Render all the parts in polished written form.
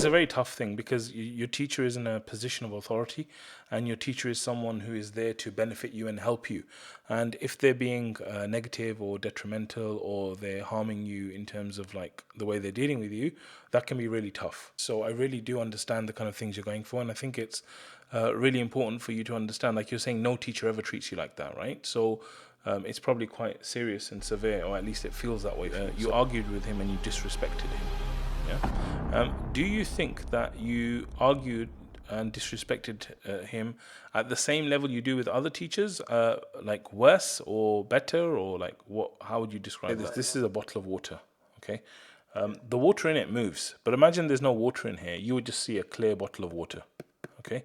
a very tough thing because your teacher is in a position of authority, and your teacher is someone who is there to benefit you and help you. And if they're being negative or detrimental, or they're harming you in terms of like the way they're dealing with you, that can be really tough. So I really do understand the kind of things you're going for, and I think it's really important for you to understand, like you're saying, no teacher ever treats you like that, right? So it's probably quite serious and severe, or at least it feels that way. You argued with him and you disrespected him. Yeah. Do you think that you argued and disrespected him at the same level you do with other teachers, like worse or better, or like what? How would you describe this? This is a bottle of water. Okay. The water in it moves, but imagine there's no water in here. You would just see a clear bottle of water. Okay.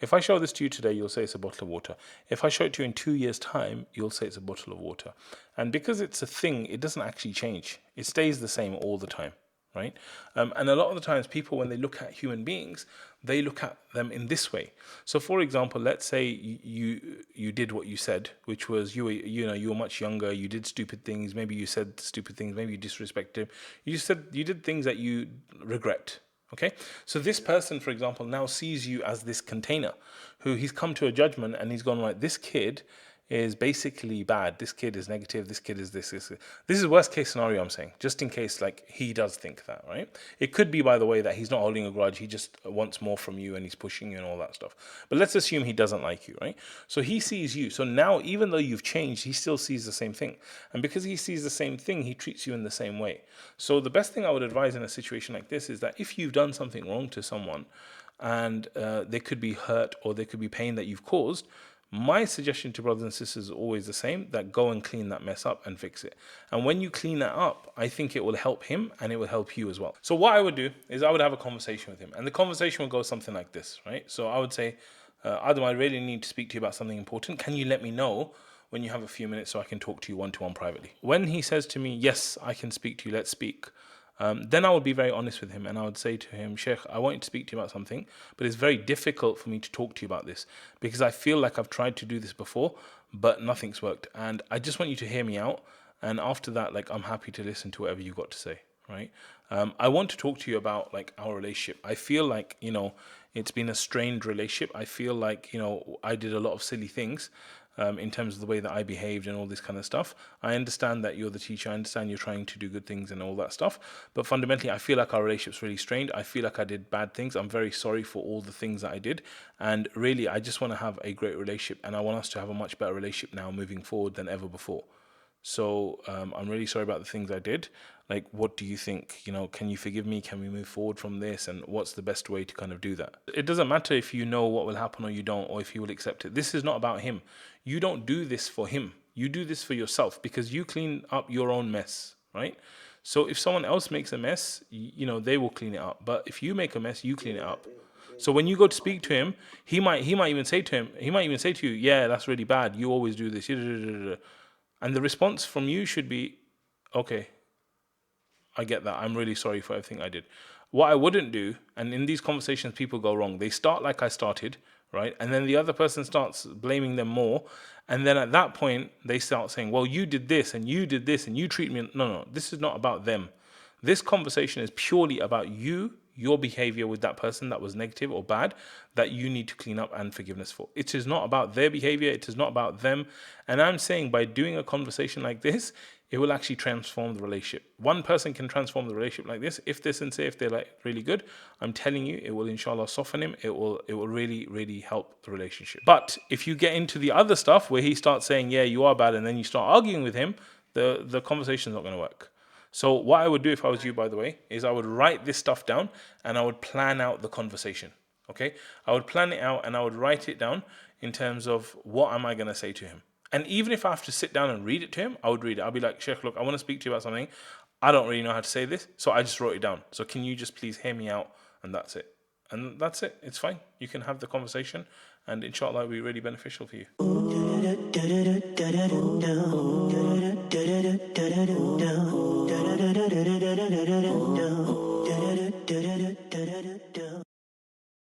If I show this to you today, you'll say it's a bottle of water. If I show it to you in 2 years' time, you'll say it's a bottle of water. And because it's a thing, it doesn't actually change. It stays the same all the time, right? And a lot of the times people, when they look at human beings, they look at them in this way. So for example, let's say you did what you said, which was you were much younger, you did stupid things, maybe you said stupid things, maybe you disrespected him. You did things that you regret. Okay, so this person, for example, now sees you as this container who he's come to a judgment, and he's gone, right, this kid is basically bad. This kid is negative. This kid is this. This is worst case scenario, I'm saying, just in case like he does think that, right? It could be, by the way, that he's not holding a grudge. He just wants more from you and he's pushing you and all that stuff. But let's assume he doesn't like you, right? So he sees you. So now, even though you've changed, he still sees the same thing. And because he sees the same thing, he treats you in the same way. So the best thing I would advise in a situation like this is that if you've done something wrong to someone, and there could be hurt or there could be pain that you've caused, my suggestion to brothers and sisters is always the same, that go and clean that mess up and fix it. And when you clean that up, I think it will help him and it will help you as well. So what I would do is I would have a conversation with him, and the conversation would go something like this, right? So I would say, Adam, I really need to speak to you about something important. Can you let me know when you have a few minutes so I can talk to you one-to-one privately? When he says to me, yes, I can speak to you, let's speak, then I would be very honest with him, and I would say to him, Sheikh, I want you to speak to you about something, but it's very difficult for me to talk to you about this because I feel like I've tried to do this before, but nothing's worked. And I just want you to hear me out. And after that, like, I'm happy to listen to whatever you've got to say, right? I want to talk to you about like our relationship. I feel like, it's been a strained relationship. I feel like, I did a lot of silly things. In terms of the way that I behaved and all this kind of stuff. I understand that you're the teacher. I understand you're trying to do good things and all that stuff. But fundamentally, I feel like our relationship's really strained. I feel like I did bad things. I'm very sorry for all the things that I did. And really, I just want to have a great relationship. And I want us to have a much better relationship now moving forward than ever before. So I'm really sorry about the things I did. Like, what do you think? Can you forgive me? Can we move forward from this? And what's the best way to kind of do that? It doesn't matter if you know what will happen or you don't, or if he will accept it. This is not about him. You don't do this for him. You do this for yourself because you clean up your own mess, right? So if someone else makes a mess, they will clean it up. But if you make a mess, you clean it up. So when you go to speak to him, he might even say to you, yeah, that's really bad. You always do this. And the response from you should be, okay, I get that. I'm really sorry for everything I did. What I wouldn't do, and in these conversations people go wrong, they start like I started, right? And then the other person starts blaming them more. And then at that point, they start saying, well, you did this and you did this and you treat me. No, this is not about them. This conversation is purely about you, your behavior with that person that was negative or bad, that you need to clean up and forgiveness for. It is not about their behavior. It is not about them. And I'm saying by doing a conversation like this, it will actually transform the relationship. One person can transform the relationship like this. If they're sincere, if they're like really good, I'm telling you, it will inshallah soften him. It will really, really help the relationship. But if you get into the other stuff where he starts saying, yeah, you are bad, and then you start arguing with him, the conversation is not going to work. So what I would do if I was you, by the way, is I would write this stuff down and I would plan out the conversation. Okay? I would plan it out and I would write it down in terms of what am I going to say to him. And even if I have to sit down and read it to him, I would read it. I'll be like, Sheikh, look, I want to speak to you about something. I don't really know how to say this, so I just wrote it down. So can you just please hear me out? And that's it. And that's it. It's fine. You can have the conversation and inshallah it will be really beneficial for you.